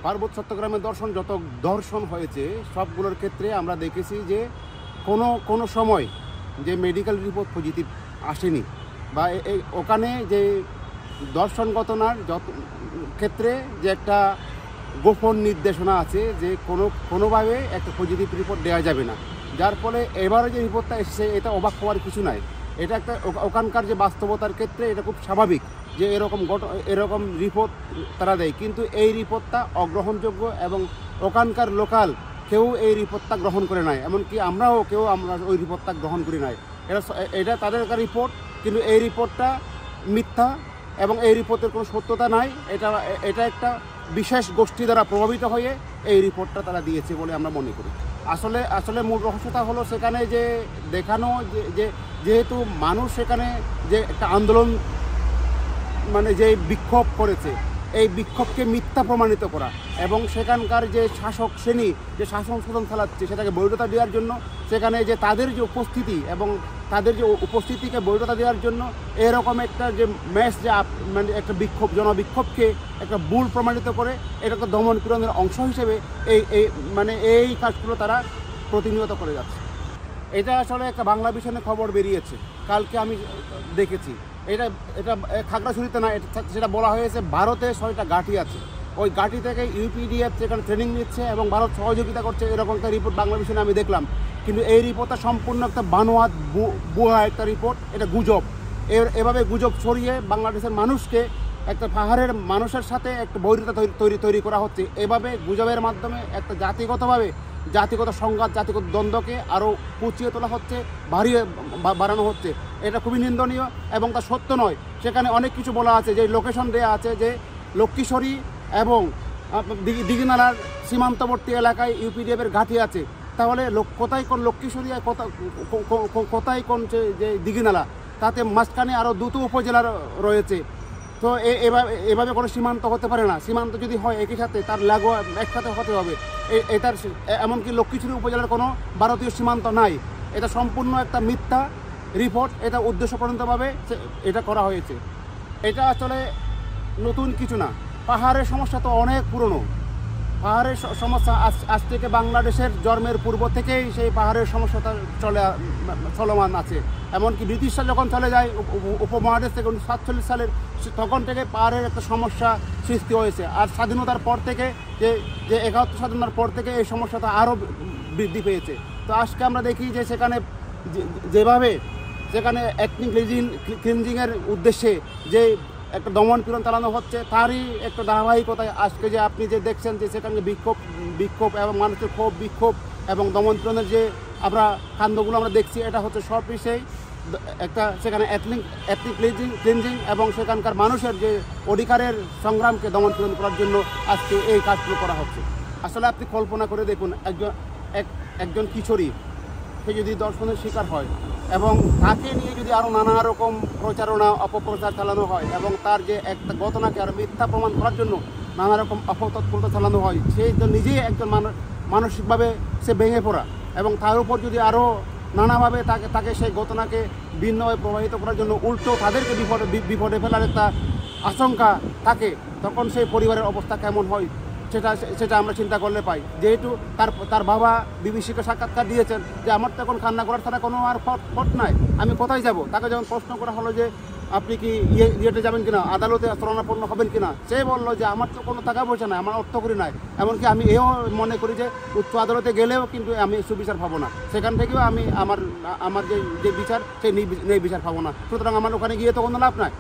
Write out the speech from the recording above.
পার্বত্য চট্টগ্রামের যত দর্শন হয়েছে সবগুলোর ক্ষেত্রে আমরা দেখেছি যে কোনো সময় যে মেডিকেল রিপোর্ট পজিটিভ আসেনি, বা ওখানে যে দর্শনগত যত ক্ষেত্রে যে একটা গোপন নির্দেশনা আছে যে কোনোভাবে একটা পজিটিভ রিপোর্ট দেওয়া যাবে না, যার ফলে এবারে যে রিপোর্টটা এসেছে এটা অবাক হওয়ার কিছু নাই। এটা একটা ওখানকার যে বাস্তবতার ক্ষেত্রে এটা খুব স্বাভাবিক যে এরকম রিপোর্ট তারা দেয়, কিন্তু এই রিপোর্টটা অগ্রহণযোগ্য এবং ওখানকার লোকাল কেউ এই রিপোর্টটা গ্রহণ করে নাই, এমনকি আমরা ওই রিপোর্টটা গ্রহণ করি নাই। এটা তাদের রিপোর্ট, কিন্তু এই রিপোর্টটা মিথ্যা এবং এই রিপোর্টের কোনো সত্যতা নাই। এটা একটা বিশেষ গোষ্ঠী দ্বারা প্রভাবিত হয়ে এই রিপোর্টটা তারা দিয়েছে বলে আমরা মনে করি। আসলে মূল রহস্যটা হলো সেখানে যে দেখানো যে যেহেতু মানুষ সেখানে যে একটা আন্দোলন যে বিক্ষোভ করেছে, এই বিক্ষোভকে মিথ্যা প্রমাণিত করা এবং সেখানকার যে শাসক শ্রেণী যে শাসন শোষণ চালাচ্ছে সেটাকে বৈধতা দেওয়ার জন্য সেখানে যে তাদের যে উপস্থিতি এবং তাদের যে উপস্থিতিকে বৈধতা দেওয়ার জন্য এরকম একটা যে একটা জনবিক্ষোভকে একটা ভুল প্রমাণিত করে এটাকে দমন পীড়নের অংশ হিসেবে এই কাজগুলো তারা প্রতিনিয়ত করে যাচ্ছে। এটা আসলে একটা বাংলা ভিশনে খবর বেরিয়েছে, কালকে আমি দেখেছি। এটা খাগড়াছড়িতে না, সেটা বলা হয়েছে ভারতে 6টা ঘাঁটি আছে, ওই ঘাঁটি থেকে ইউপিডিএফ সেখানে ট্রেনিং নিচ্ছে এবং ভারত সহযোগিতা করছে, এরকম একটা রিপোর্ট বাংলা ভিশনে আমি দেখলাম। কিন্তু এই রিপোর্টটা সম্পূর্ণ একটা বানোয়াট ভুয়া একটা রিপোর্ট, এটা গুজব। এভাবে গুজব ছড়িয়ে বাংলাদেশের মানুষকে একটা পাহাড়ের মানুষের সাথে একটা বৈরিতা তৈরি করা হচ্ছে। এভাবে গুজবের মাধ্যমে একটা জাতিগত সংঘাত, জাতিগত দ্বন্দ্বকে আরও কুচিয়ে তোলা হচ্ছে, বাড়ানো হচ্ছে। এটা খুবই নিন্দনীয় এবং তা সত্য নয়। সেখানে অনেক কিছু বলা আছে, যে লোকেশন দেওয়া আছে যে লক্ষ্মীশ্বরী এবং দিঘিনালার সীমান্তবর্তী এলাকায় ইউপিডিএফের ঘাঁটি আছে, তাহলে কোথায় কোন লক্ষ্মীশ্বরী আর কোথায় কোন যে দিঘিনালা, তাতে মাঝখানে আরও 2টো উপজেলা রয়েছে। তো এভাবে কোনো সীমান্ত হতে পারে না। সীমান্ত যদি হয় একই সাথে তার লাগোয়া একসাথে হতে হবে। এটার এমনকি লক্ষ্মীছড়ি উপজেলার কোনো ভারতীয় সীমান্ত নাই। এটা সম্পূর্ণ একটা মিথ্যা রিপোর্ট, এটা উদ্দেশ্যপ্রণীতভাবে এটা করা হয়েছে। এটা আসলে নতুন কিছু না, পাহাড়ের সমস্যা তো অনেক পুরনো। পাহাড়ের সমস্যা আজ থেকে বাংলাদেশের জন্মের পূর্ব থেকেই সেই পাহাড়ের সমস্যাটা চলমান আছে। এমনকি ব্রিটিশরা যখন চলে যায় উপমহাদেশ থেকে 1947 সালের, তখন থেকে পাহাড়ের একটা সমস্যা সৃষ্টি হয়েছে। আর স্বাধীনতার পর থেকে যে 71 স্বাধীনতার পর থেকে এই সমস্যাটা আরও বৃদ্ধি পেয়েছে। তো আজকে আমরা দেখি যে যেভাবে সেখানে এথনিক ক্লিনজিংয়ের উদ্দেশ্যে যে একটা দমন পীড়ন চালানো হচ্ছে, তারই একটা ধারাবাহিকতায় আজকে যে আপনি যে দেখছেন যে সেখানে বিক্ষোভ এবং মানুষের বিক্ষোভ এবং দমন পীড়নের যে আমরা কাণ্ডগুলো আমরা দেখছি, এটা হচ্ছে সব বিষয়ে একটা সেখানে এথনিক ক্লিনজিং এবং সেখানকার মানুষের যে অধিকারের সংগ্রামকে দমন পীড়ন করার জন্য আজকে এই কাজগুলো করা হচ্ছে। আসলে আপনি কল্পনা করে দেখুন, একজন কিশোরী সে যদি দর্শনের শিকার হয় এবং তাকে নিয়ে যদি আরও নানা রকম প্রচারণা অপপ্রচার চালানো হয় এবং তার যে একটা ঘটনাকে আরও মিথ্যা প্রমাণ করার জন্য নানা রকম অপতৎপরতা চালানো হয়, সে নিজেই একজন মানসিকভাবে সে ভেঙে পড়া এবং তার উপর যদি আরও নানাভাবে তাকে সেই ঘটনাকে ভিন্নভাবে প্রভাবিত করার জন্য উল্টো তাদেরকে বিপদে ফেলার একটা আশঙ্কা থাকে, তখন সেই পরিবারের অবস্থা কেমন হয় সেটা আমরা চিন্তা করলে পাই। যেহেতু তার বাবা বিবিসিকে সাক্ষাৎকার দিয়েছেন যে আমার তো এখন কান্না করার ছাড়া কোনো আর পথ নাই, আমি কোথায় যাব। তাকে যখন প্রশ্ন করা হলো যে আপনি কি ইয়েতে যাবেন কিনা, আদালতে শরণাপন্ন হবেন কিনা, সে বললো যে আমার তো কোনো টাকা পয়সা নাই, আমার অর্থ করি নাই, এমনকি আমি এও মনে করি যে উচ্চ আদালতে গেলেও কিন্তু আমি সুবিচার পাবো না, সেখান থেকেও আমি আমার যে বিচার সেই বিচার পাবো না, সুতরাং আমার ওখানে গিয়ে তো কোনো লাভ নাই।